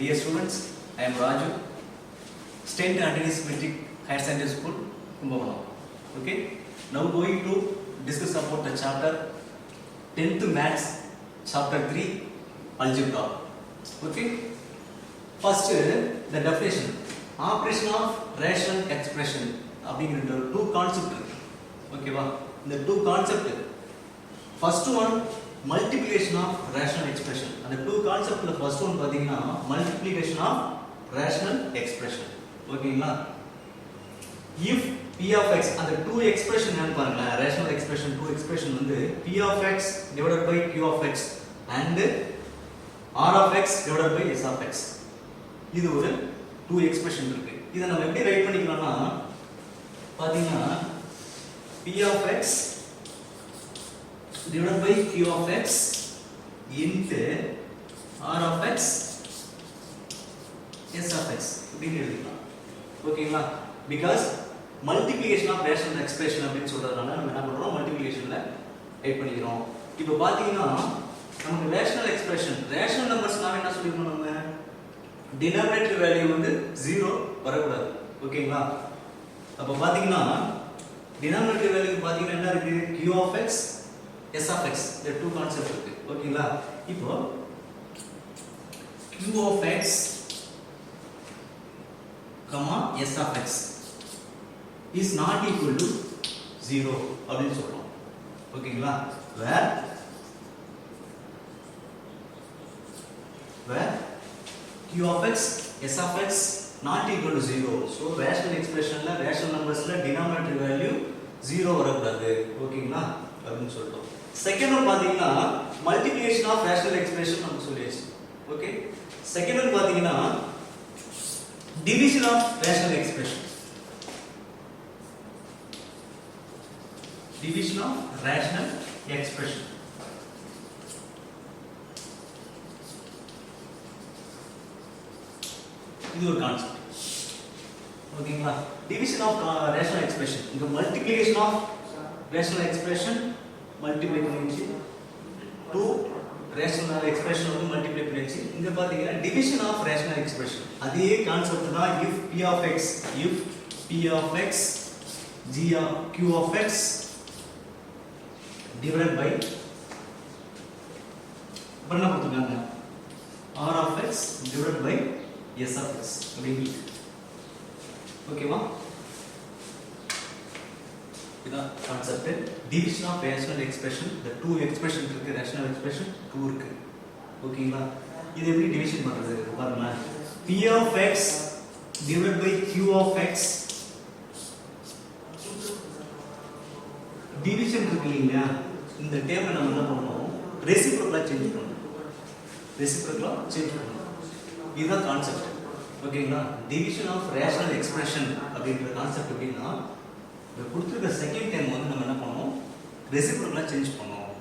Dear students, I am Raju, State Continuous Metric Higher Secondary School, Kumbhakolam. Okay, now going to discuss about the chapter 10th Maths, chapter 3, Algebra. Okay, first the definition, operation of rational expression. அப்படிங்கிற two concept இருக்கு. ஓகேவா, இந்த two concept, first one multiplication of rational expression. அந்த two concept ல first one பாத்தீங்கன்னா multiplication of rational expression. ஓகேங்களா, if p of x, அந்த two expression என்ன பாருங்க, rational expression two expression வந்து p of x divided by q of x and r of x divided by s of x. இது ஒரு two expression இருக்கு. இத நம்ம எப்படி ரைட் பண்ணிக்கலாம்னா பாத்தீங்கன்னா p of x divided by q of x into r of x s of x இப்படி எழுதிக்கலாம். ஓகேங்களா, because multiplication of rational expression அப்படினு சொல்றதுனால நம்ம என்ன பண்றோம், மல்டிப்ளிகேஷன்ல ரைட் பண்ணிக்கிறோம். இப்போ பாத்தீங்கன்னா நமக்கு rational expression, rational numbers நாம என்ன சொல்லிருக்கோம், நம்ம denominator value வந்து 0 வரக்கூடாது. ஓகேங்களா, அப்ப பாத்தீங்கன்னா denominator value பாத்தீங்கன்னா என்ன இருக்கு, q of x s of x, இந்த two concept இருக்கு. ஓகேங்களா, இப்போ q of x comma s of x is not equal to 0 அப்படினு சொல்றோம். ஓகேங்களா, where q of x s of x not equal to 0, so rational expression ல rational numbers ல denominator value 0 வரக்கூடாது. ஓகேங்களா அப்படினு சொல்றோம். செகண்ட் ஒன் பாத்தீங்கன்னா multiplication of rational expression நம்ம சொல்லியாச்சு. ஓகே, செகண்ட் ஒன் பாத்தீங்கன்னா division of rational expression. Division of rational expression. இது ஒரு கான்செப்ட். ஓகேங்களா, division of rational expression, இங்க multiplication of rational expression multiply பண்ணிச்சு, 2 rational expression வந்து மல்டிப்ளை பண்ணிச்சு. இங்க பாத்தீங்கன்னா division of rational expression, அதே கான்செப்ட் தான் if p of x g of q of x divided by பண்ண கொடுத்துருக்காங்க r of x divided by s of x அப்படிங்க. ஓகேவா, இதான் concept division of rational expression. the two expression இருக்கு, rational expression 2 இருக்கு. ஓகேங்களா, இது எப்படி டிவிஷன் பண்றது பாருங்க, p of x divided by q of x, division இருக்கு இல்லையா, இந்த டேர்மை நம்ம என்ன பண்ணணும், ரெசிப்ரோக்கலா சேஞ்ச் பண்ணணும். இதுதான் கான்செப்ட். ஓகேங்களா, டிவிஷன் ஆஃப் ரேஷனல் எக்ஸ்பிரஷன் அப்படிங்கிற கான்செப்ட் எப்படின்னா, இந்த கொடுத்துருக்க செகண்ட் டைம் வந்து நம்ம என்ன பண்ணணும், ரெசிப்ரோக்கலா சேஞ்ச் பண்ணணும்.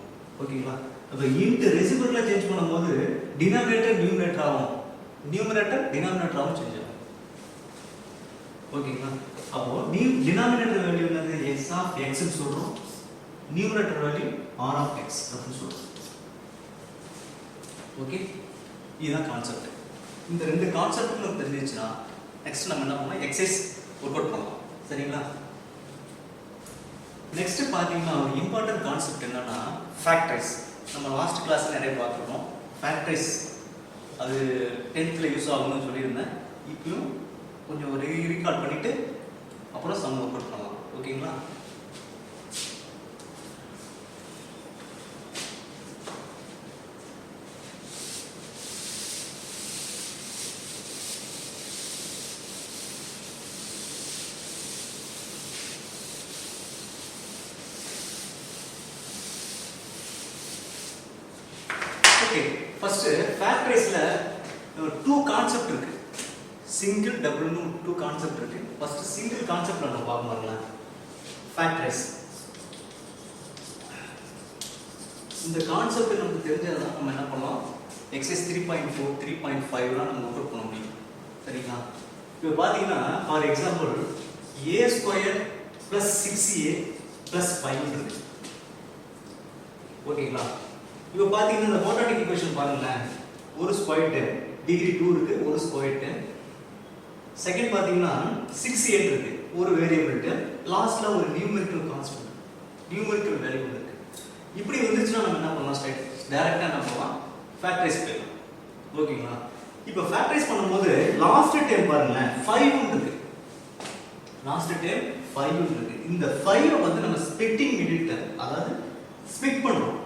ஓகேங்களா, அப்போ இன்ட் ரெசிப்ரோக்கலா சேஞ்ச் பண்ணும்போது டினாமினேட்டர் நியூமரேட்டர் ஆகும், நியூமரேட்டர் டினாமினேட்டர் ஆகும் சேஞ்ச் ஆகும். ஓகேங்களா, அப்போ டினாமினேட்டர் வேல்யூ என்னது, x of x ன்னு சொல்றோம், numerator value r of x அப்படின்னு சொல்றோம். ஓகே, இதுதான் கான்செப்ட். இந்த ரெண்டு கான்செப்ட் நமக்கு தெரிஞ்சிச்சுன்னா நெக்ஸ்ட் நம்ம என்ன பண்ணலாம், எக்ஸசைஸ் ஒர்க் அவுட் பண்ணலாம். சரிங்களா, நெக்ஸ்ட் பாத்தீங்கன்னா ஒரு இம்பார்ட்டன்ட் கான்செப்ட் என்னன்னா ஃபேக்டரைஸ். நம்ம லாஸ்ட் கிளாஸ்ல நிறைய பார்த்துருக்கோம் ஃபேக்டரைஸ், அது 10th யூஸ் ஆகும்னு சொல்லியிருந்தேன். இப்பயும் கொஞ்சம் ரீகால் பண்ணிட்டு அப்புறம் சம் ஒர்க் அவுட் பண்ணலாம். ஓகேங்களா, ஓகே, ஃபர்ஸ்ட் ஃபேக்டரைஸ்ல டூ கான்செப்ட் இருக்கு, சிங்கிள் டபுள்னு டூ கான்செப்ட் இருக்கு. ஃபர்ஸ்ட் சிங்கிள் கான்செப்ட் நம்ம பார்க்கலாம், ஃபேக்டரைஸ். இந்த கான்செப்ட் நமக்கு தெரிஞ்சதுதான் நம்ம என்ன பண்ணலாம், எக்ஸசைஸ் 3.4 3.5 நம்ம ஒர்க் அவுட் பண்ண முடியும். சரிங்களா, இப்போ பாத்தீங்கன்னா ஃபார் எக்ஸாம்பிள் a² + 6a + 5 இருக்கு. ஓகேங்களா, இப்போ பாத்தீங்கன்னா இந்த குவாட்ராட்டிக் ஈக்குவேஷன் பாருங்களேன், ஒரு ஸ்கொயர் டேர்ம், டிகிரி 2 இருக்கு ஒரு ஸ்கொயர் டேர்ம். செகண்ட் பாத்தீங்கன்னா 6a இருக்கு ஒரு வேரியபிள் டேர்ம். லாஸ்ட்ல ஒரு நியூமெரிக்கல் கான்ஸ்டன்ட், நியூமெரிக்கல் வேல்யூ இருக்கு. இப்படி வந்துச்சுன்னா நம்ம என்ன பண்ணலாம், ஸ்ட்ரைட் டைரக்டா என்ன பண்ணலாம், ஃபேக்டரைஸ் பண்ணலாம். ஓகேங்களா? இப்போ ஃபேக்டரைஸ் பண்ணும்போது லாஸ்ட் டேர்ம் பாருங்க 5 இருக்கு. லாஸ்ட் டேர்ம் 5 இருக்கு. இந்த 5 வந்து நம்ம ஸ்பிளிட்டிங் மிடில் டேர்ம், அதாவது ஸ்பிளிட் பண்றோம்.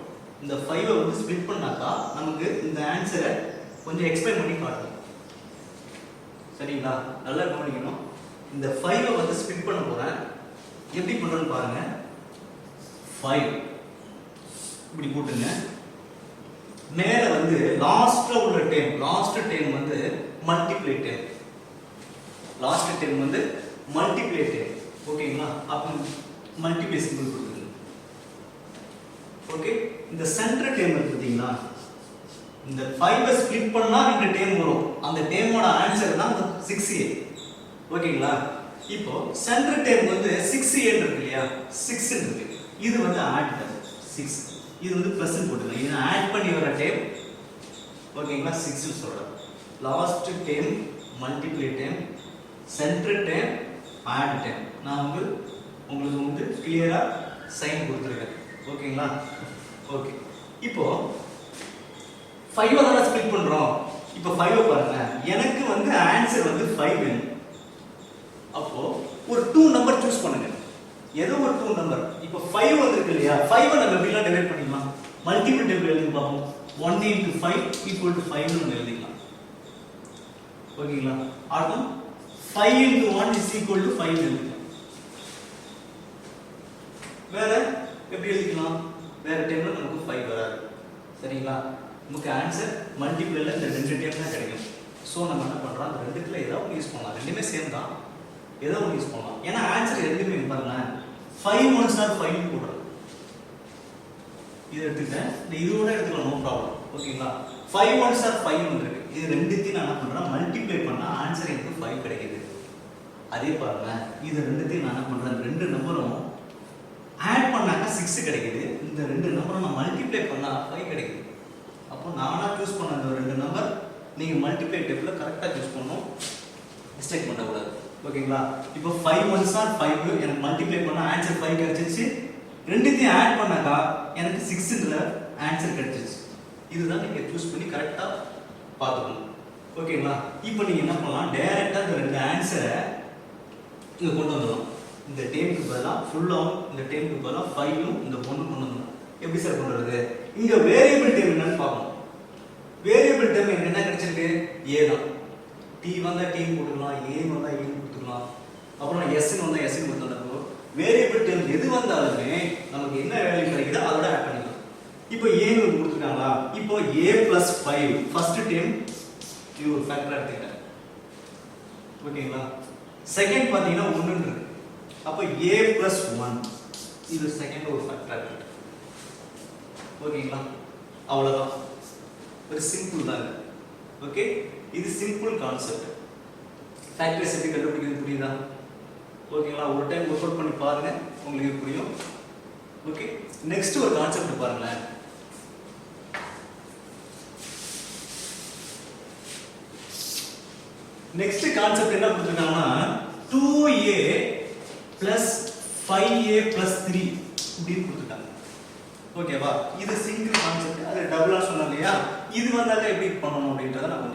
இந்த 5 வந்து ஸ்பிளிட் பண்ணாக்கா நமக்கு இந்த ஆன்சரை கொஞ்சம் எக்ஸ்பிளைன் பண்ணி காட்டணும். சரிங்களா? நல்லா கவனிக்கணும். இந்த 5 வந்து ஸ்பிளிட் பண்ண போறேன். எப்படி பண்றேன்னு பாருங்க. 5 இப்படி போட்டுங்க. மேல வந்து லாஸ்ட்ல உள்ள டேர்ம், லாஸ்ட் டேர்ம் வந்து மல்டிப்ளை டேர்ம், லாஸ்ட் டேர்ம் வந்து மல்டிப்ளை டேர்ம். ஓகேங்களா? அப்ப மல்டிப்ளை சிம்பிள் கொடுத்துருங்க. ஓகே, இந்த சென்டர் டேர்ம் இருக்குங்களா, இந்த 5 ஸ்ப்ளிட் பண்ணா இந்த டேர்ம் வரும். அந்த டேர்மோட ஆன்சர் தான் 6a. ஓகேங்களா? இப்போ சென்டர் டேர்ம் வந்து 6a இருக்கு இல்லையா, 6 இருக்கு. இது வந்து ஆட் டேர்ம் 6, இது வந்து பிளஸ் போட்டுங்க. இது ஆட் பண்ணி வர டேர்ம். ஓகேங்களா? 6 னு சொல்றேன். Last term multiply term, centre term add term. நான் உங்களுக்கு வந்து கிளியரா சைன் கொடுத்துருக்கேன். ஓகேங்களா? ஓகே, இப்போ 5 தான ஸ்ப்ளிட் பண்றோம். இப்போ 5 பாருங்க, எனக்கு வந்து ஆன்சர் வந்து 5 வேணும். அப்போ ஒரு 2 நம்பர் சூஸ் பண்ணுங்க. ஏதோ ஒரு 2 நம்பர். இப்போ 5 வந்திருக்கு இல்லையா, 5 நம்ம எப்படிலாம் டிவைட் பண்ணிக்கலாம், மல்டிபிள் டேபிள் எழுதி பார்ப்போம். 1 × 5 = 5 னு நம்ம எழுதிக்கலாம். ஓகேங்களா? அர்த்தம் 5 × 1 = 5 எழுதிக்கலாம். வேற எப்படி எழுதிக்கலாம், வேற டைம்ல நமக்கு 5 வராது. சரிங்களா? நமக்கு ஆன்சர் மல்டிபிள்ல இந்த ரெண்டு டைம் தான் கிடைக்கும். சோ நம்ம என்ன பண்றோம், அந்த ரெண்டுத்துல ஏதோ ஒன்று யூஸ் பண்ணலாம். ரெண்டுமே சேம் தான், ஏதோ ஒன்று யூஸ் பண்ணலாம். ஏன்னா ஆன்சர் ரெண்டுமே பாருங்க 5 1 * 5 னு போடுறோம். இது எடுத்துட்டேன், இதோட எடுத்துக்கலாம், நோ ப்ராப்ளம். ஓகேங்களா? 5 1 * 5 னு இருக்கு. இது ரெண்டுத்தையும் நான் என்ன பண்றேன், மல்டிப்ளை பண்ணா ஆன்சர் எனக்கு 5 கிடைக்குது. அதே பாருங்க, இது ரெண்டுத்தையும் நான் என்ன பண்றேன், ரெண்டு நம்பரும் ஆட் பண்ணாக்க 6 கிடைக்குது. இந்த ரெண்டு நம்பரும் நான் மல்டிப்ளை பண்ணா 5 கிடைக்குது. அப்போ நானா சூஸ் பண்ண அந்த ரெண்டு நம்பர் நீங்க மல்டிப்ளை டேபிள்ல கரெக்ட்டா சூஸ் பண்ணனும், மிஸ்டேக் பண்ண கூடாது. ஓகேங்களா? இப்போ 5 1 * 5 எனக்கு மல்டிப்ளை பண்ணா ஆன்சர் 5 கிடைச்சிருச்சு. ரெண்டுத்தையும் ஆட் பண்ணாக்கா எனக்கு 6ன்ற ஆன்சர் கிடைச்சிருச்சு. இதுதான் நீங்க சூஸ் பண்ணி கரெக்ட்டா பாத்துக்கணும். ஓகேங்களா? இப்போ நீங்க என்ன பண்ணலாம், டைரக்ட்டா இந்த ரெண்டு ஆன்சரை இங்க கொண்டு வரலாம். இந்த டேமுக்கு பதிலா ஃபுல்லாவும், இந்த டேமுக்கு பதிலா 5 ம் இந்த 1 கொண்டு வரணும். எப்படி சார் கொண்டு வரது? இங்க வேரியபிள் டேம் என்னன்னு பார்க்கணும். வேரியபிள் டேம் எனக்கு என்ன கிடைச்சிருக்கு, a தான். t வந்தா t ன்னு போட்டுக்கலாம், a வந்தா a ன்னு கொடுத்துக்கலாம். அப்புறம் s ன்னு வந்தா s ன்னு கொடுத்தோம்னா வேரியபிள் டேம் எது வந்தாலுமே நமக்கு என்ன வேல்யூ கிடைக்குதோ அதோட ஆட் பண்ணிக்கலாம். இப்போ a ன்னு கொடுத்துட்டாங்களா, இப்போ a + 5 ஃபர்ஸ்ட் டேம் இது ஒரு ஃபேக்டரா எடுத்துக்கிட்டேன். ஓகேங்களா? செகண்ட் பாத்தீங்கன்னா 1 இருக்கு. அப்ப a + 1 இது செகண்ட் ஒரு ஃபேக்டரா இருக்கு. ஓகேங்களா? அவ்வளவுதான். ஒரு சிம்பிள் தான். ஓகே, இது சிம்பிள் கான்செப்ட். ஃபேக்டர்ஸ் எப்படி கண்டுபிடிக்கிறது புரியுதா? ஓகேங்களா? ஒரு டைம் ஒர்க் அவுட் பண்ணி பாருங்க, உங்களுக்கு புரியும். ஓகே, நெக்ஸ்ட் ஒரு கான்செப்ட் பாருங்க. நெக்ஸ்ட் கான்செப்ட் என்ன கொடுத்திருக்காங்கன்னா 2a + 5a + 3 இப்படி கொடுத்துட்டாங்க. ஓகேவா? இது சிங்கிள் கான்செப்ட். அது டபுளா சொன்னேன் இல்லையா, இது வந்தாக்க எப்படி பண்ணணும் அப்படின்றத நான்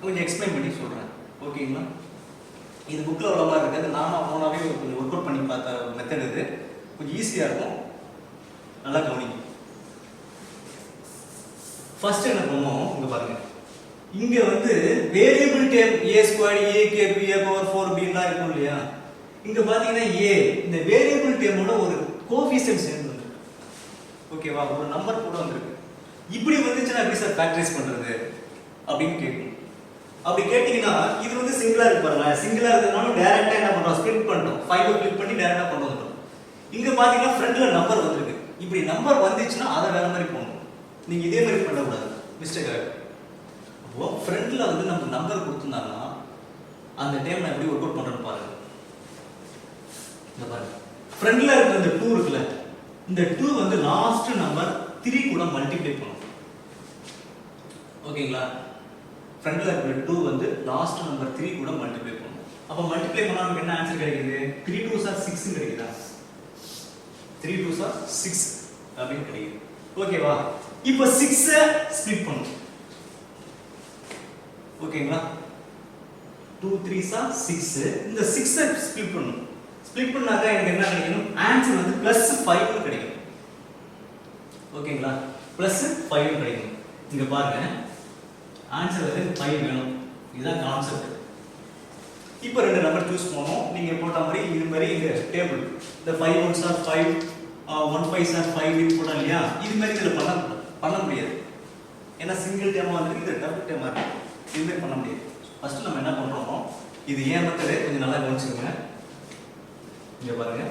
கொஞ்சம் எக்ஸ்பிளைன் பண்ணி சொல்றேன். ஓகேங்களா? இது புக்ல உள்ள மாதிரி இருக்காது, நானும் அவனாவே கொஞ்சம் ஒர்க் அவுட் பண்ணி பார்த்த மெத்தட். இது கொஞ்சம் ஈஸியா இருக்கும், நல்லா கவனிங்க. ஃபர்ஸ்ட் என்ன பண்ணுவோம், இங்க பாருங்க. இங்க வந்து variable dam a² a³ a⁴ b லாம் இருக்கும் இல்லையா. இங்க பாத்தீங்கன்னா a இந்த வேரியபிள் டேமோட ஒரு கோஎஃபிஷியன்ட் சேர்ந்து வந்திருக்கு. ஓகேவா? ஒரு நம்பர் கூட வந்திருக்கு. இப்படி வந்துச்சுன்னா எப்படி சார் ஃபேக்டரைஸ் பண்றது அப்படின்னு கேட்கும். அப்படி கேட்டீங்கன்னா இது வந்து சிங்கிளா இருக்கு பாருங்க. சிங்கிளா இருக்கிறதுனால டைரக்டா என்ன பண்றோம், ஸ்ப்ளிட் பண்றோம். 5 கிளிக் பண்ணி டைரக்டா கொண்டு வந்துறோம். இங்க பாத்தீங்கன்னா ஃப்ரண்ட்ல நம்பர் வந்திருக்கு. இப்படி நம்பர் வந்துச்சுன்னா அதை வேற மாதிரி போடணும். நீங்க இதே மாதிரி பண்ண கூடாது, மிஸ்டேக் ஆகும். அப்போ ஃப்ரண்ட்ல வந்து நம்ம நம்பர் கொடுத்திருந்தாங்கன்னா அந்த டைம் நான் எப்படி ஒர்க் அவுட் பண்றேன்னு பாருங்க. இந்த பாருங்க, ஃப்ரண்ட்ல இருக்கிற இந்த 2 இருக்குல்ல, இந்த 2 வந்து லாஸ்ட் நம்பர் 3 கூட மல்டிப்ளை பண்ணும். ஓகேங்களா? ஃப்ரண்ட்ல இருக்கிற 2 வந்து லாஸ்ட் நம்பர் 3 கூட மல்டிப்ளை பண்ணணும். அப்ப மல்டிப்ளை பண்ணா நமக்கு என்ன ஆன்சர் கிடைக்குது? 3 2s are 6 கிடைக்குதா? 3 2s are 6 அப்படினு கிடைக்குது. ஓகேவா? இப்போ 6 ஸ்ப்ளிட் பண்ணனும். ஓகேங்களா? 2 3s are 6. இந்த 6 ஸ்ப்ளிட் பண்ணனும். ஸ்ப்ளிட் பண்ணாக்க எனக்கு என்ன கிடைக்கும்? ஆன்சர் வந்து +5 னு கிடைக்கும். ஓகேங்களா? +5 கிடைக்கும். இங்க பாருங்க. ஆன்சர் வந்து 5 வேணும். இதுதான் கான்செப்ட். இப்போ ரெண்டு நம்பர் சூஸ் பண்ணனும். நீங்க போட்ட மாதிரி இது மாதிரி இந்த table the 5 1s are 5 1 5s are 5 இது போடலாம் இல்லையா? இது மாதிரி இதுல பண்ண முடியாது. ஏன்னா சிங்கிள் டேமா வந்து இது டபுள் டேமா இருக்கு. இது மாதிரி பண்ண முடியாது. ஃபர்ஸ்ட் நம்ம என்ன பண்றோம்? இது ஏன் மெத்தட் கொஞ்சம் நல்லா கவனிச்சுக்கங்க. இங்க பாருங்க.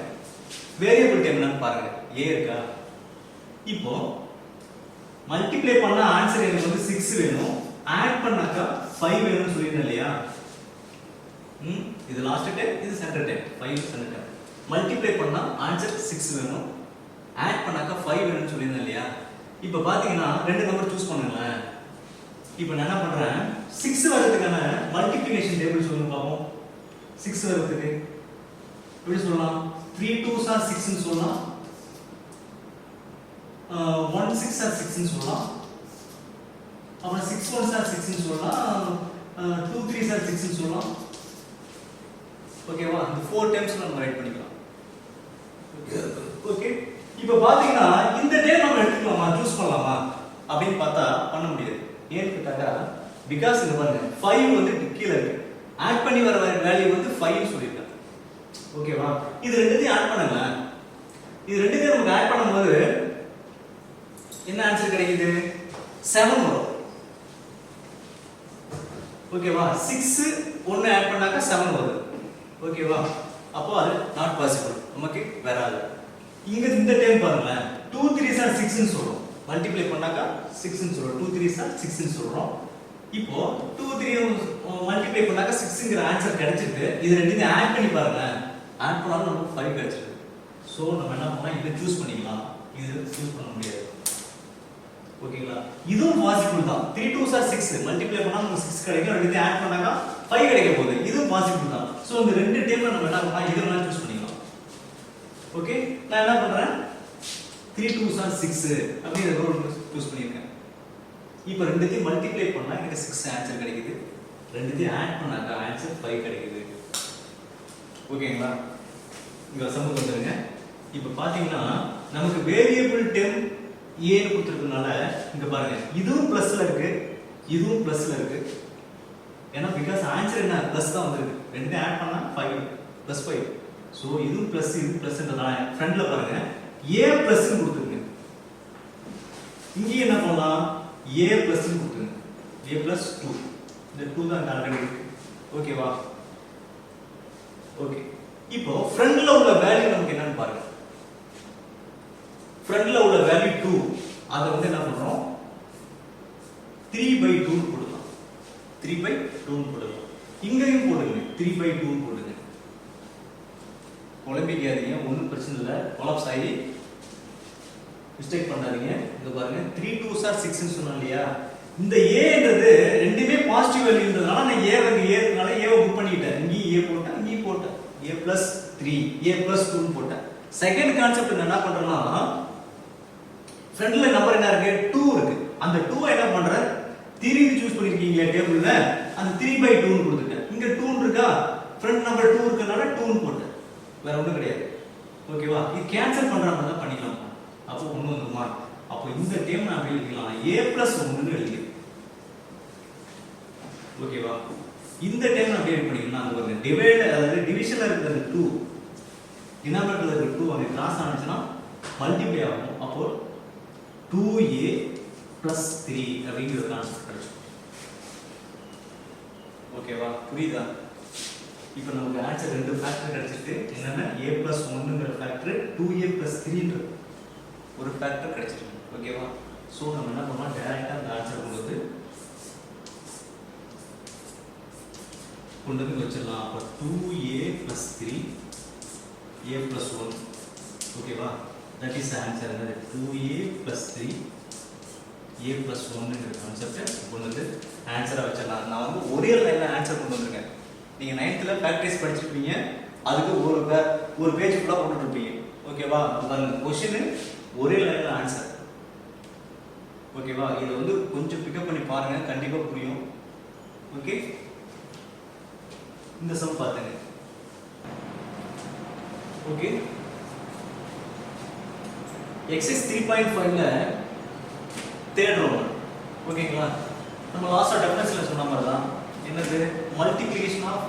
வேரியபிள் டேம் என்னன்னு பாருங்க. a இருக்கா? இப்போ மல்டிப்ளை பண்ண ஆன்சர் எனக்கு வந்து 6 வேணும். ஆட் பண்ணாக்கா 5 வேணும்னு சொல்லிருந்தேன் இல்லையா? இது லாஸ்ட் டைம், இது centre time. 5 centre time. Multiply பண்ணா ஆன்சர் 6 வேணும். ஆட் பண்ணாக்கா 5 வேணும்னு சொல்லிருந்தேன் இல்லையா? இப்போ பாத்தீங்கன்னா ரெண்டு நம்பர் சூஸ் பண்ணுங்களேன். இப்போ நான் என்ன பண்றேன்? 6 வரதுக்கான மல்டிப்ளிகேஷன் டேபிள் சொல்லுங்க பாப்போம். 6 வரதுக்கு எப்படி சொல்லலாம்? 3 2s are 6 னு சொல்லலாம். 1 6 are 6 னு சொல்லலாம். அப்புறம் 6 1s are 6 னு சொல்லலாம். 2 3s are 6 னு சொல்லலாம். ஓகேவா? இந்த 4 டைம்ஸ் நம்ம ரைட் பண்ணிக்கலாம். ஓகே. இப்போ பாத்தீங்கன்னா இந்த டேம் நம்ம எடுத்துக்கலாமா? சூஸ் பண்ணலாமா? அப்படினு பார்த்தா பண்ண முடியாது. ஏன்னு கேட்டா because இங்க பாருங்க 5 வந்து கீழ இருக்கு. ஆட் பண்ணி வர வேல்யூ வந்து 5 னு சொல்லிருக்கேன். ஓகேவா? இது ரெண்டுத்தையும் ஆட் பண்ணுங்க. இது ரெண்டுத்தையும் நமக்கு ஆட் பண்ணும்போது என்ன ஆன்சர் கிடைக்குது? 7 வரும். ஓகேவா? 6 1 ஆட் பண்ணாக்க 7 வருது. ஓகேவா? அப்போ அது நாட் பாசிபிள். நமக்கு வராது. இங்க இந்த டைம் பாருங்க. 2 3s are 6 னு சொல்றோம். மல்டிப்ளை பண்ணாக்க 6 னு சொல்றோம். 2 3s are 6 னு சொல்றோம். இப்போ 2 3 மல்டிப்ளை பண்ணாக்க 6ங்கற ஆன்சர் கிடைச்சிருக்கு. இது ரெண்டையும் ஆட் பண்ணி பாருங்க. ஆட் பண்ணாலும் நமக்கு 5 கிடைச்சிருக்கு. சோ நம்ம என்ன பண்ணலாம்? இத சூஸ் பண்ணிக்கலாம். இது சூஸ் பண்ண முடியாது. ஓகேங்களா? இதுவும் பாசிபிள் தான். 3 2s are 6 மல்டிப்ளை பண்ணா நமக்கு 6 கிடைக்கும். ரெண்டையும் ஆட் பண்ணாக்க 5 கிடைக்க போகுது. இதுவும் பாசிபிள் தான். சோ இந்த ரெண்டு டேம்ல நம்ம என்ன பண்ணலாம்? இத வேணா சூஸ் பண்ணிக்கலாம். ஓகே? நான் என்ன பண்றேன்? 3 2s are 6 அப்படி இந்த ரூல் சூஸ் பண்ணிருக்கேன். இப்போ ரெண்டுத்தையும் மல்டிப்ளை பண்ணா எனக்கு 6 ஆன்சர் கிடைக்குது. ரெண்டுத்தையும் ஆட் பண்ணாக்க ஆன்சர் 5 கிடைக்குது. ஓகேங்களா? இங்க சம்மு வந்துருங்க. இப்போ பாத்தீங்கன்னா நமக்கு வேரியபிள் டேம் a னு கொடுத்திருக்கனால இங்க பாருங்க. இதுவும் பிளஸ்ல இருக்கு. இதுவும் பிளஸ்ல இருக்கு. ஏன்னா because ஆன்சர் என்ன? பிளஸ் தான் வந்திருக்கு. ரெண்டையும் ஆட் பண்ணா 5 +5. சோ இதுவும் பிளஸ் இது பிளஸ்ன்றதால ஃப்ரண்ட்ல பாருங்க a பிளஸ் னு கொடுத்துருங்க. இங்க என்ன பண்ணலாம்? a பிளஸ் னு கொடுத்துருங்க. a + 2. இந்த 2 தான் ஆல்ரெடி இருக்கு. ஓகேவா? ஓகே. இப்போ ஃப்ரண்ட்ல உள்ள வேல்யூ நமக்கு என்னன்னு பாருங்க. ஃப்ரண்ட்ல உள்ள வேல்யூ 2. அத வந்து என்ன பண்றோம்? 3/2 னு போடலாம். 3/2 னு போடலாம். இங்கேயும் போடுங்க. 3/2 னு போடுங்க. குழம்பிக்காதீங்க. ஒண்ணும் பிரச்சனை இல்ல. கொலாப்ஸ் ஆகி மிஸ்டேக் பண்ணாதீங்க. இங்க பாருங்க 3 2s are 6 னு சொன்னேன் இல்லையா? இந்த a ன்றது ரெண்டுமே பாசிட்டிவ் வேல்யூன்றதால நான் a வந்து a னால a வை புக் பண்ணிட்டேன். இங்க a போட்டேன், இங்க போட்டேன். a + 3 a + 2 னு போட்டேன். செகண்ட் கான்செப்ட் நான் என்ன பண்றேன்னா ஃப்ரண்ட்ல நம்பர் என்ன இருக்கு? 2 இருக்கு. அந்த 2 என்ன பண்றேன்? 3 னு சூஸ் பண்ணிருக்கீங்க டேபிள்ல. அந்த 3/2 னு கொடுத்துட்டேன். இங்க 2 இருக்கா? ஃப்ரண்ட் நம்பர் 2 இருக்கனால 2 னு போட்டேன். வேற ஒண்ணும் கிடையாது. ஓகேவா? இது கேன்சல் பண்ற மாதிரி தான் பண்ணிக்கலாம். அப்போ ஒண்ணு வந்துமா? அப்போ இந்த டேம் நான் எப்படி எழுதிக்கலாம்? a + 1 னு எழுதிக்கலாம். ஓகேவா? இந்த டேம் நான் எப்படி பண்ணிக்கலாம்? அங்க ஒரு டிவைட் அதாவது டிவிஷன்ல இருக்கிற 2 டினாமினேட்டர்ல இருக்கிற 2 அங்க கிராஸ் ஆனிச்சுனா மல்டிப்ளை ஆகும். அப்போ 2a + 3 அப்படிங்கிற கான்செப்ட் கிடைக்கும். ஓகேவா? புரியுதா? இப்போ நமக்கு ஆன்சர் ரெண்டு ஃபேக்டர் கிடைச்சிருக்கு. என்னன்னா a + 1ங்கற ஃபேக்டர் 2a + 3ன்ற ஒரு ஃபேக்டர் கிடைச்சிருக்கு. ஓகேவா? சோ நம்ம என்ன பண்ணலாம்? டைரக்டா அந்த ஆன்சர் கொண்டு வந்து வச்சிடலாம். அப்ப 2a + 3 a + 1. ஓகேவா? That is answer. என்னது? 2a + 3 a + 1ங்கற கான்செப்ட் கொண்டு ஆன்சராக வச்சிடலாம். நான் வந்து ஒரே லைனில் ஆன்சர் கொண்டு வந்திருக்கேன். நீங்கள் 9th ஃபேக்டரிஸ் படிச்சிருப்பீங்க, அதுக்கு ஒரு பேஜ் ஃபுல்லாக போட்டுட்ருப்பீங்க. ஓகேவா? பாருங்க, கொஷின் ஒரே லைனில் ஆன்சர். ஓகேவா? இதை வந்து கொஞ்சம் பிக்கப் பண்ணி பாருங்க, கண்டிப்பாக புரியும். ஓகே, இந்த சம் பார்த்துங்க. ஓகே, எக்ஸைஸ் 3.5ல தேர்ட் ரோமன். ஓகேங்களா? நம்ம லாஸ்டா டெஃபினன்ஸ்ல சொன்ன மாதிரி தான். என்னது? Multiplication of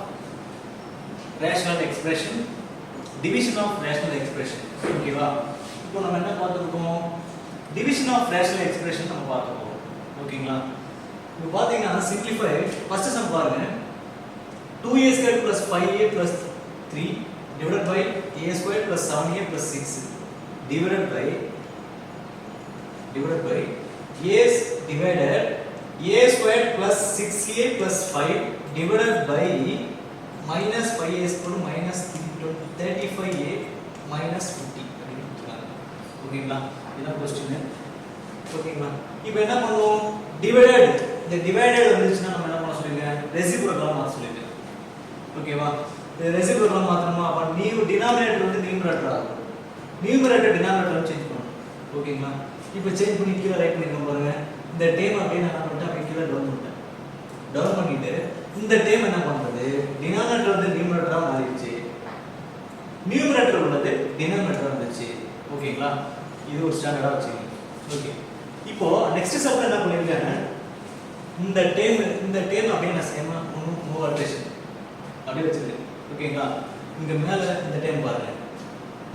rational expression, division of rational expression. ஓகேவா? இப்போ நம்ம என்ன பார்த்துருக்கோம்? டிவிஷன் ஆஃப் ரேஷனல் எக்ஸ்பிரஷன் நம்ம பார்த்துருக்கோம். ஓகேங்களா? இப்போ பார்த்தீங்கன்னா சிம்பிளிஃபை ஃபர்ஸ்ட் சம் பாருங்க. 2a² plus 5a plus 3 divided by a² plus 7a plus 6 divided by a divided a² plus 6a plus 5 divided by minus 5a² minus 35a minus 50 அப்படின்னு கொடுத்துருக்காங்க. ஓகேங்களா? இதுதான் கொஸ்டின். ஓகேங்களா? இப்போ என்ன பண்ணுவோம்? டிவைடட், இந்த டிவைடட் வந்துச்சுன்னா நம்ம என்ன பண்ண சொல்லுங்க? ரெசிப்ரோக்கல் மாத்த சொல்லுங்க. ஓகேவா? இந்த ரெசிப்ரோக்கல் மாத்தணுமா? அப்ப டினாமினேட்டர் வந்து நியூமரேட்டர் ஆகும். நியூமரேட்டர் டினாமினேட்டர் சேஞ்ச் பண்ணணும். ஓகேங்களா? இப்போ சேஞ்ச் பண்ணி கீழ ரைட் பண்ணிக்கோங்க பாருங்க. இந்த டேம் அப்படியே நான் என்ன பண்ணிட்டேன்? அப்படியே கீழ டவுன் பண்ணிட்டேன். டவுன் பண்ணிட்டு இந்த டேம் என்ன பண்றது? டினாமினேட்டர் வந்து நியூமரேட்டரா மாறிடுச்சு. நியூமரேட்டர் உள்ளது டினாமினேட்டரா வந்துச்சு. ஓகேங்களா? இது ஒரு ஸ்டாண்டர்டா வச்சுக்கோங்க. ஓகே, இப்போ நெக்ஸ்ட் சப்ல என்ன பண்ணிருக்காங்க? இந்த டேம் அப்படியே நான் சேமா மூவ் ஆல்டரேஷன் அப்படியே வச்சிருக்கேன். ஓகேங்களா? இங்க மேல இந்த டேம் பாருங்க.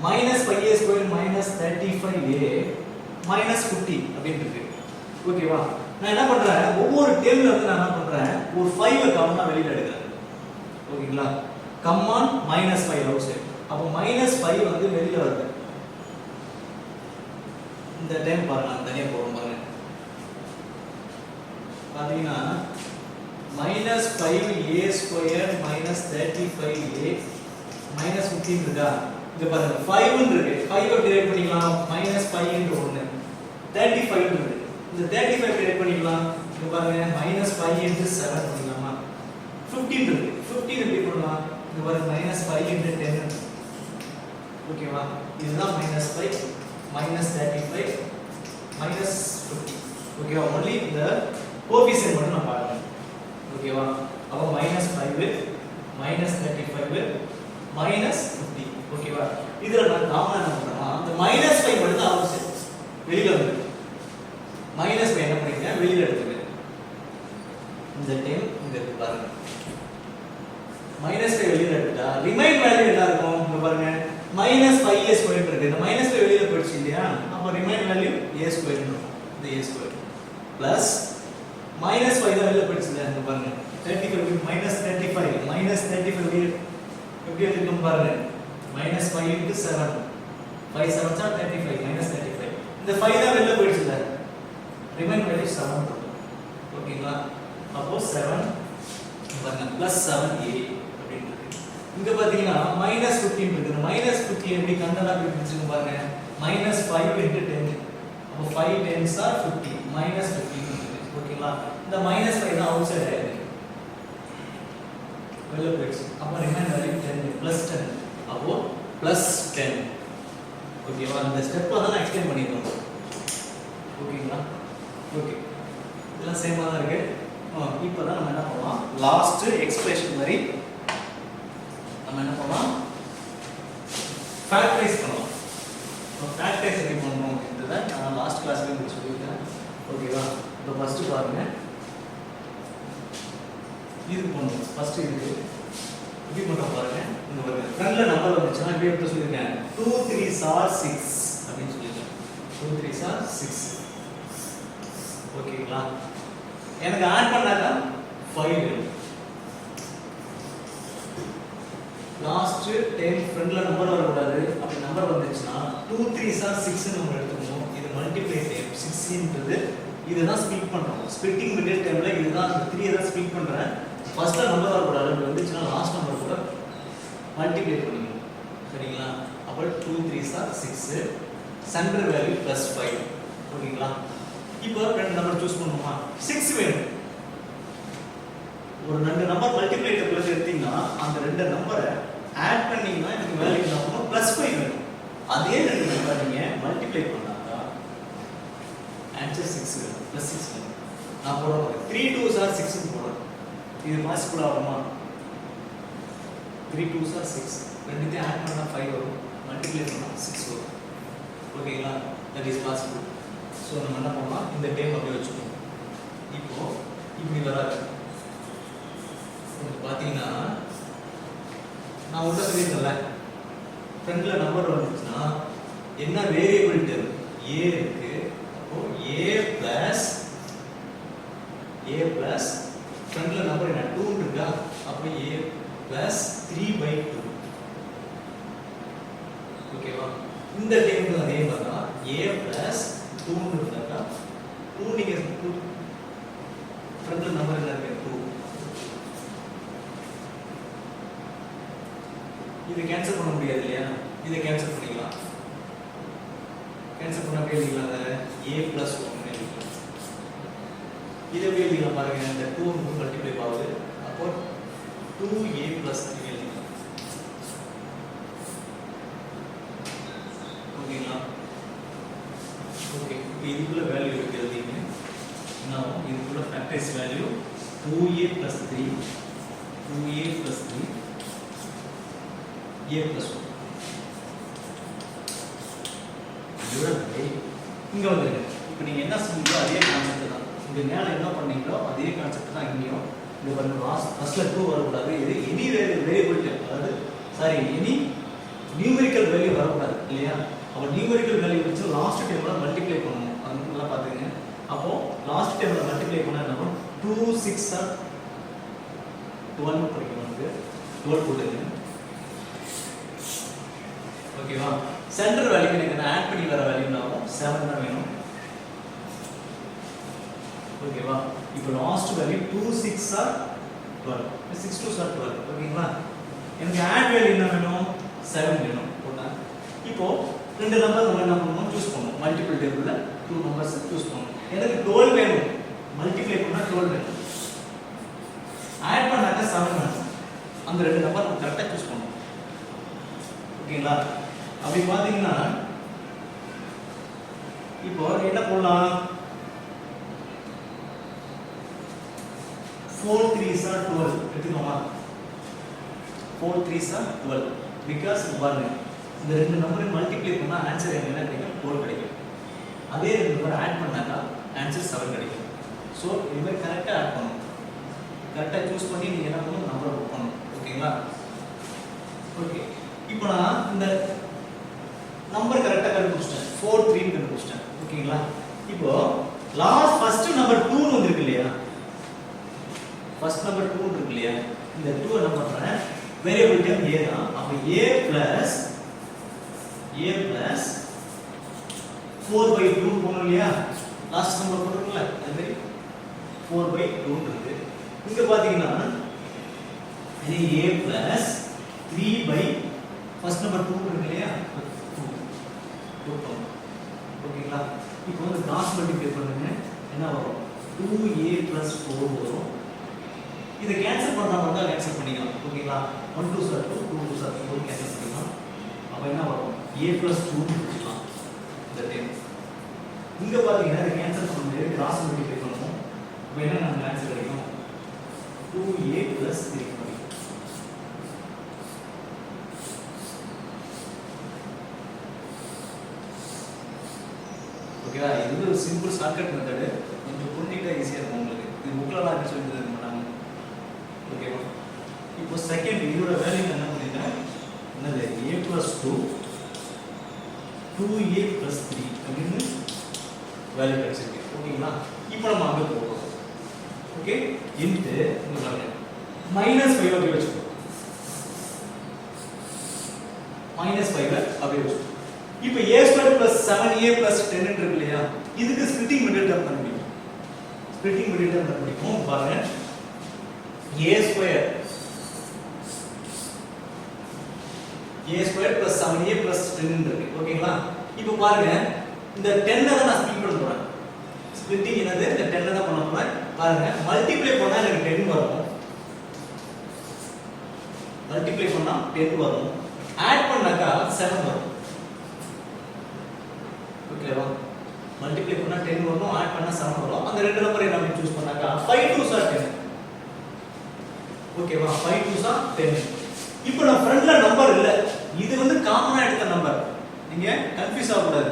-5a² minus 35a minus 50 அப்படின்னு இருக்கு. ஓகேவா? நான் என்ன பண்றேன்? ஒவ்வொரு டேம்ல வந்து நான் என்ன பண்றேன்? ஒரு 5 காமனா வெளியில எடுக்கிறேன். ஓகேங்களா? Come on -5 out side. அப்போ -5 வந்து வெளியில வருது. இந்த டைம் பாருங்க, நான் தனியா போறேன் பாருங்க. பாத்தீங்கன்னா -5a² minus 35a minus 15 இருக்கா? இங்க பாருங்க 5 இருக்கு. 5 டிவைட் பண்ணிக்கலாம். -5 into 1 35 இருக்கு. இந்த 35 டிவைட் பண்ணிக்கலாம். இங்க பாருங்க -5 into 7 பண்ணிக்கலாமா? 15 இருக்கு. 15 எப்படி பண்ணலாம்? இங்க பாருங்க -5 into 10 இருக்கு. ஓகேவா? இதுதான் -5 -35 -50. ஓகேவா? only இந்த கோஎஃபிஷியன்ட் மட்டும் நான் பார்க்கணும். ஓகேவா? அப்ப -5 -35 -50. ஓகேவா? இதுல நான் காமனா என்ன பண்றேன்னா அந்த -5 மட்டும் தான் அவுட் சைடு வெளியில வருது. -5 என்ன பண்ணிருக்கேன்? வெளியில எடுத்துக்கிறேன். இந்த டைம் இங்க இருக்கு பாருங்க. -5 வெளியில எடுத்துட்டா ரிமைன் வேல்யூ என்ன இருக்கும்? இங்க பாருங்க -5a² இருக்கு. இந்த -5 வெளியில போயிடுச்சு இல்லையா? அப்ப ரிமைன் வேல்யூ a² இருக்கும். இந்த a² பிளஸ் -5 தான் வெளியில போயிடுச்சு இல்லையா? இங்க பாருங்க 35 -35 வெளியில எப்படி எடுத்துக்கணும் பாருங்க. -5 into 7 5 7s are 35 -35. இந்த 5 தான் வெளியில போயிடுச்சு இல்ல? ரிமைன் வேல்யூ 7 இருக்கும். ஓகேங்களா? அப்போ 7 பாருங்க +7a அப்படின்னு இருக்கு. இங்க பாத்தீங்கன்னா -15 இருக்கு. இந்த -15 எப்படி கண்டலா பிரிச்சுங்க பாருங்க. -5 into 10. அப்போ 5 10s are 50 -15 இருக்கு. ஓகேங்களா? இந்த -5 தான் அவுட் சைடு ஆயிருக்கு. வெளியில போயிடுச்சு. அப்போ ரிமைன் வேல்யூ 10 +10. அப்போ +10. ஓகேவா? இந்த ஸ்டெப்ல தான் நான் எக்ஸ்பிளைன் பண்ணிருக்கேன். ஓகேங்களா? ஓகே, இதெல்லாம் சேமா தான் இருக்கு. இப்போ தான் நம்ம என்ன பண்ணலாம்? லாஸ்ட் எக்ஸ்பிரஷன் மாதிரி நம்ம என்ன பண்ணலாம்? ஃபேக்டரைஸ் பண்ணலாம். ஃபேக்டரைஸ் எப்படி பண்ணணும் அப்படின்றத நான் லாஸ்ட் கிளாஸ்ல உங்களுக்கு சொல்லியிருக்கேன். ஓகேவா? இப்போ ஃபர்ஸ்ட் பாருங்க. இதுக்கு பண்ணணும். ஃபர்ஸ்ட் இதுக்கு எப்படி பண்றோம் பாருங்க. இந்த பாருங்க ஃப்ரண்ட்ல நம்பர் வந்துச்சுன்னா எப்படி எடுத்து சொல்லிருக்கேன்? 2 3s are 6 அப்படினு சொல்லிருக்கேன். 2 3s are 6. ஓகேங்களா? எனக்கு ஆட் பண்ணாதா 5 வேணும். லாஸ்ட் டைம் ஃப்ரண்ட்ல நம்பர் வர கூடாது. அப்படி நம்பர் வந்துச்சுன்னா 2 3s are 6 ன்னு நம்ம எடுத்துக்கணும். இது மல்டிப்ளை டைம் 6 ன்றது இதுதான் ஸ்ப்ளிட் பண்றோம். ஸ்ப்ளிட்டிங் மிடில் டைம்ல இதுதான் 3 தான் ஸ்ப்ளிட் பண்றேன். ஃபர்ஸ்ட்ல நம்பர் வர கூடாது. அப்படி வந்துச்சுன்னா லாஸ்ட் நம்பர் கூட மல்டிப்ளை பண்ணிக்கணும். சரிங்களா? அப்போ 2 3s are 6. Centre value +5. ஓகேங்களா? இப்போ ரெண்டு நம்பர் சூஸ் பண்ணுமா? 6 வேணும். ஒரு ரெண்டு நம்பர் மல்டிப்ளை டேபிள் எடுத்தீங்கன்னா அந்த ரெண்டு நம்பரை ஆட் பண்ணீங்கன்னா எனக்கு வேல்யூ என்ன ஆகும் +5 வேணும். அதே ரெண்டு நம்பர் நீங்க மல்டிப்ளை பண்ணாதா ஆன்சர் 6 வேணும் +6 வேணும். நான் போடுறேன் 3 2s are 6 னு போடுறேன். இது பாசிபிள் ஆகுமா? 3 2s are 6 ரெண்டுத்தையும் ஆட் பண்ணா 5 வரும், மல்டிப்ளை பண்ணா 6 வரும். ஓகேங்களா? That is possible. ஸோ நம்ம என்ன பண்ணலாம், இந்த டேம் அப்படியே வச்சுக்கணும். இப்போ இப்படி வராது. பார்த்தீங்கன்னா நான் உள்ள சொல்லியிருந்தேன்ல, ஃப்ரண்ட்ல நம்பர் வந்துச்சுன்னா என்ன வேரியபிள் டேர்ம் a இருக்கு. அப்போ a பிளஸ் ஃப்ரண்ட்ல நம்பர் என்ன 2 இருக்கா, அப்போ a பிளஸ் 3/2. ஓகேவா? இந்த டேர்முக்கு அதே மாதிரி தான் a பிளஸ் 2 இருந்தாக்கா 2 நீங்க ஃப்ரண்ட்ல நம்பர் என்ன இருக்கு 2. இதை கேன்சல் பண்ண முடியாது இல்லையா? இதை கேன்சல் பண்ணிக்கலாம். கேன்சல் பண்ண அப்படியே எழுதிக்கலாம். a plus 1 எழுதிக்கலாம். இதை எப்படி எழுதிக்கலாம் பாருங்க. இந்த 2 மல்டிப்ளை ஆகுது. அப்போ 2a plus 3 எழுதிக்கலாம். ஓகேங்களா? ஓகே. இப்போ இதுக்குள்ள வேல்யூ இருக்கு எழுதிங்க. now இதுக்குள்ள factorise value 2a plus 3 2a plus 3 a plus 1 divide by இங்க வந்துருங்க. இப்போ நீங்க என்ன செஞ்சீங்களோ அதே கான்செப்ட் தான். இங்க மேல என்ன பண்ணீங்களோ அதே கான்செப்ட் தான் இங்கேயும். இது பாருங்க, ஃபர்ஸ்ட்ல 2 வரக்கூடாது. இது எனி வேரியபிள் டைப், அதாவது சாரி எனி நியூமெரிக்கல் வேல்யூ வரக்கூடாது இல்லையா? அப்போ நியூமெரிக்கல் வேல்யூ வச்சு லாஸ்ட் டைம்ல மல்டிப்ளை பண்ணணும். அது நல்லா பாத்துங்க. அப்போ லாஸ்ட் டைம்ல மல்டிப்ளை பண்ணா என்ன பண்ணும்? 2 6 ஆர் 12 கிடைக்கும். நமக்கு 12 போடுங்க. ஓகேவா? சென்டர் வேல்யூ எனக்கு ஆட் பண்ணி வர வேல்யூ நாவும் 7 தான் வேணும். ஓகேவா? இப்போ last value 2 6 R 12. 6 2s are 12. ஓகேங்களா? எனக்கு ஆட் வேல்யூ என்ன வேணும்? 7 வேணும். போட்டா இப்போ ரெண்டு நம்பர் நம்ம என்ன பண்ணனும்? சூஸ் பண்ணனும். மல்டிபிள் டேபிள்ல 2 நம்பர்ஸ் சூஸ் பண்ணனும். எனக்கு 12 வேணும். மல்டிப்ளை பண்ணா 12 வேணும். ஆட் பண்ணாக்க 7 வேணும். அந்த ரெண்டு நம்பர் நம்ம கரெக்ட்டா சூஸ் பண்ணனும். ஓகேங்களா? அப்படி பாத்தீங்கன்னா இப்போ என்ன பண்ணலாம்? 4 3s are 12 எடுத்துக்கோமா? 4 3s are 12 because பாருங்க இந்த ரெண்டு நம்பரை மல்டிப்ளை பண்ணா ஆன்சர் என்ன கிடைக்கும்? 12 கிடைக்கும். அதே ரெண்டு நம்பர் ஆட் பண்ணாக்கா ஆன்சர் 7 கிடைக்கும். சோ இதை கரெக்ட்டா ஆட் பண்ணனும். கரெக்ட்டா சூஸ் பண்ணி நீங்க என்ன பண்ணனும்? நம்பரை புக் பண்ணனும். ஓகேங்களா? ஓகே. இப்போ நான் இந்த நம்பர் கரெக்ட்டா கண்டுபிடிச்சிட்டேன். 4 3 ன்னு கண்டுபிடிச்சிட்டேன். ஓகேங்களா? இப்போ லாஸ்ட் ஃபர்ஸ்ட் நம்பர் 2 ன்னு வந்திருக்கு இல்லையா? ஃபர்ஸ்ட் நம்பர் 2 ன்னு இருக்கு இல்லையா? இந்த 2 என்ன பண்றேன்? வேரியபிள் டைம் a தான். அப்ப a plus 4/2 போறோம் இல்லையா? லாஸ்ட் நம்பர் போட்டுறோம்ல, அது மாதிரி 4/2 இருக்கு. இங்க பாத்தீங்கன்னா இது a plus 3 ஃபர்ஸ்ட் நம்பர் 2 இருக்கு இல்லையா? 2 ஓகேங்களா? இப்போ வந்து கிராஸ் மல்டிப்ளை பண்ணுங்க. என்ன வரும்? 2a plus 4 வரும். இத கேன்சல் பண்றவங்க கேன்சல் பண்ணிக்கலாம். ஓகேங்களா? 1 2s are 2 2 2s are 4 cancel பண்ணிக்கலாம். அப்ப என்ன வரும்? a plus 2 ன்னு வச்சுக்கலாம். இந்த டைம் இங்க பாத்தீங்கன்னா இத கேன்சல் பண்ணும்போது கிராஸ் மல்டிப்ளை பண்ணுவோம். அப்ப என்ன நமக்கு ஆன்சர் கிடைக்கும்? 2a plus 3 கிடைக்கும். ஓகேவா? இது ஒரு சிம்பிள் ஷார்ட்கட் மெத்தட். கொஞ்சம் புரிஞ்சிட்டா ஈஸியா இருக்கும் உங்களுக்கு. இது புக்ல எல்லாம் சொல்லி தர மாட்டாங்க. ஓகேவா? இப்போ செகண்ட் இதோட வேல்யூ என்ன பண்ணிட்டேன்? என்னது? a plus 2 2a plus 3 அப்படின்னு வேல்யூ கிடைச்சிருக்கு. ஓகேங்களா? இப்போ நம்ம அங்க போறோம். ஓகே? இன்டு இங்க பாருங்க -5 அப்படியே வெச்சுக்கோ. -5 அப்படியே வெச்சுக்கோ. இப்போ a² plus 7a plus 10 இருக்கு இல்லையா? இதுக்கு ஸ்பிளிட்டிங் மெத்தட் தான் கண்டுபிடிக்கும். ஸ்பிளிட்டிங் மெத்தட் தான் கண்டுபிடிக்கும். பாருங்க a² plus 7a plus 10 இருக்கு. ஓகேங்களா? இப்போ பாருங்க இந்த 10 தான் நான் ஸ்பிளிட் பண்ண போறேன். ஸ்பிளிட்டிங் என்னது? இந்த 10 தான் பண்ண போறேன். பாருங்க மல்டிப்ளை பண்ணா எனக்கு 10 வரும். மல்டிப்ளை பண்ணா 10 வரும், ஆட் பண்ணாக்கா 7 வரும். ஓகேவா? மல்டிப்ளை பண்ணா 10 வரும், ஆட் பண்ணா 7 வரும். அந்த ரெண்டு நம்பரை நாம சூஸ் பண்ணாக்கா 5 2s are 10. ஓகேவா? 5 2s are 10. இப்போ நான் ஃப்ரண்ட்ல நம்பர் இல்ல, இது வந்து காமனா எடுத்த நம்பர், நீங்க கன்ஃபியூஸ் ஆக கூடாது.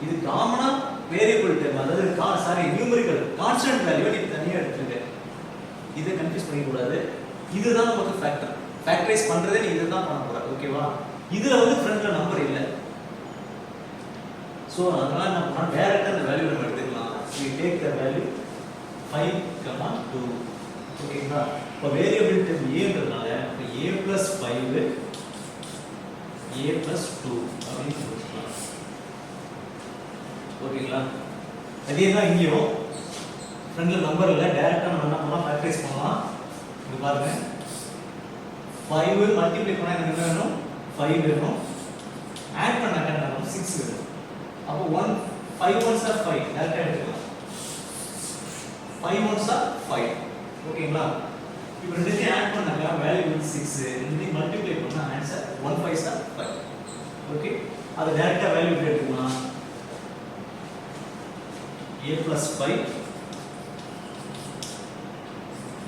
இது காமனா வேரியபிள் டேர்ம், அதாவது நியூமெரிக்கல் கான்ஸ்டன்ட் வேல்யூ நீ தனியா எடுத்துக்க, இதை கன்ஃபியூஸ் பண்ணிக்க கூடாது. இதுதான் நமக்கு ஃபேக்டர், ஃபேக்டரைஸ் பண்றதே நீ இதுதான் பண்ண போற. ஓகேவா? இதுல வந்து ஃப்ரண்ட்ல நம்பர் இல்ல, சோ அதனால நம்ம டைரக்ட்டா அந்த வேல்யூ நம்ம எடுத்துக்கலாம். we take the value 5, 2. ஓகேங்களா? இப்போ variable term a ன்றதால a + 5 a + 2 அப்படி சொல்லிக்கலாம். ஓகேங்களா? அதே தான் இங்கேயும் ஃப்ரண்ட்ல நம்பர் இல்ல, டைரக்ட்டா நம்ம என்ன பண்ணலாம், ஃபேக்டரைஸ் பண்ணலாம். இது பாருங்க, 5 மல்டிப்ளை பண்ணா எனக்கு என்ன வேணும், 5 வேணும், ஆட் பண்ணாக்க என்ன வேணும், 6 வேணும். அப்போ 5 1s are 5, டைரக்ட்டா எடுத்துக்கலாம். 5 1s are 5. ஓகேங்களா? இப்போ ரெண்டையும் ஆட் பண்ணாக்க வேல்யூ வந்து 6, ரெண்டையும் மல்டிப்ளை பண்ணா ஆன்சர் 1 5s are 5. ஓகே, அது டைரக்ட்டா வேல்யூ எடுத்துக்கலாம். a + 5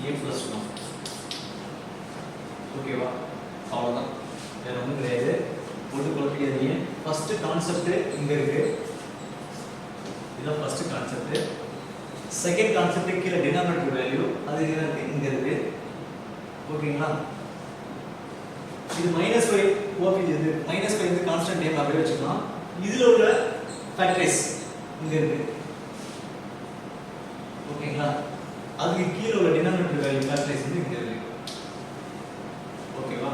a + 1. ஓகேவா? அவ்வளவுதான், வேற ஒன்றும் கிடையாது. போட்டு குழப்பிக்காதீங்க. ஃபர்ஸ்ட் கான்செப்ட் இங்க இருக்கு, இதுதான் ஃபர்ஸ்ட் கான்செப்ட். செகண்ட் கான்செப்ட் கீழே டினாமினேட்டர் வேல்யூ, அது இங்க இருக்கு. ஓகேங்களா? இது -5 ஓபி, இது -5 வந்து கான்ஸ்டன்ட் டைம் அப்படியே வச்சுக்கலாம். இதுல உள்ள ஃபேக்டரைஸ் இங்க இருக்கு. ஓகேங்களா? அதுக்கு கீழே உள்ள டினாமினேட்டர் வேல்யூ ஃபேக்டரைஸ் வந்து இங்க இருக்கு. ஓகேவா?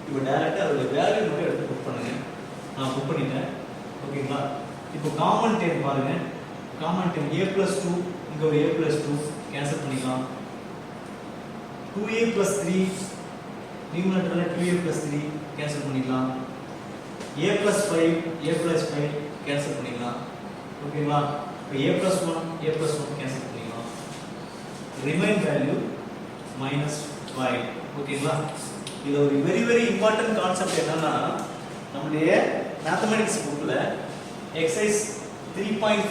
இப்போ டைரக்ட்டா அதோட வேல்யூ மட்டும் எடுத்து புக் பண்ணுங்க. நான் புக் பண்ணிட்டேன். ஓகேங்களா? இப்போ காமன் டேர்ம் பாருங்க, காமன் டேர்ம் a + 2, இங்க ஒரு a + 2 கேன்சல் பண்ணிக்கலாம். 2a + 3, நியூமரேட்டர்ல 2a + 3 கேன்சல் பண்ணிக்கலாம். a + 5 a + 5 கேன்சல் பண்ணிக்கலாம். ஓகேங்களா? இப்போ a + 1 a + 1 கேன்சல் பண்ணிக்கலாம். Remain value -5. ஓகேங்களா? இது ஒரு வெரி இம்பார்ட்டன்ட் கான்செப்ட். என்னன்னா, நம்மளுடைய மேத்தமேட்டிக்ஸ் புக்ல எக்ஸசைஸ் 3.5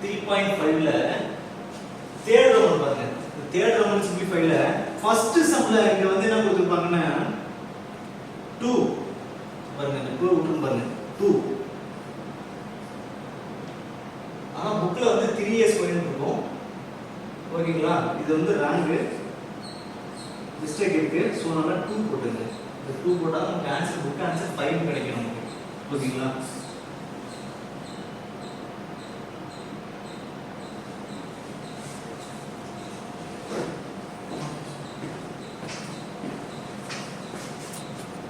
3.5ல தேர்ட் ரோமன் பாருங்க. தேர்ட் ரோமன் சிம்பிளிஃபைல ஃபர்ஸ்ட் சம்ல இங்க வந்து என்ன கொடுத்திருப்பாங்கன்னா 2 பாருங்க, இந்த 2 விட்டு பாருங்க 2. ஆனா புக்ல வந்து 3s இருக்கும். ஓகேங்களா? இது வந்து ராங் மிஸ்டேக் இருக்கு, சோ அதனால 2 போட்டுங்க. இந்த 2 போட்டா நமக்கு ஆன்சர், புக் ஆன்சர் 5 கிடைக்கும் நமக்கு. ஓகேங்களா?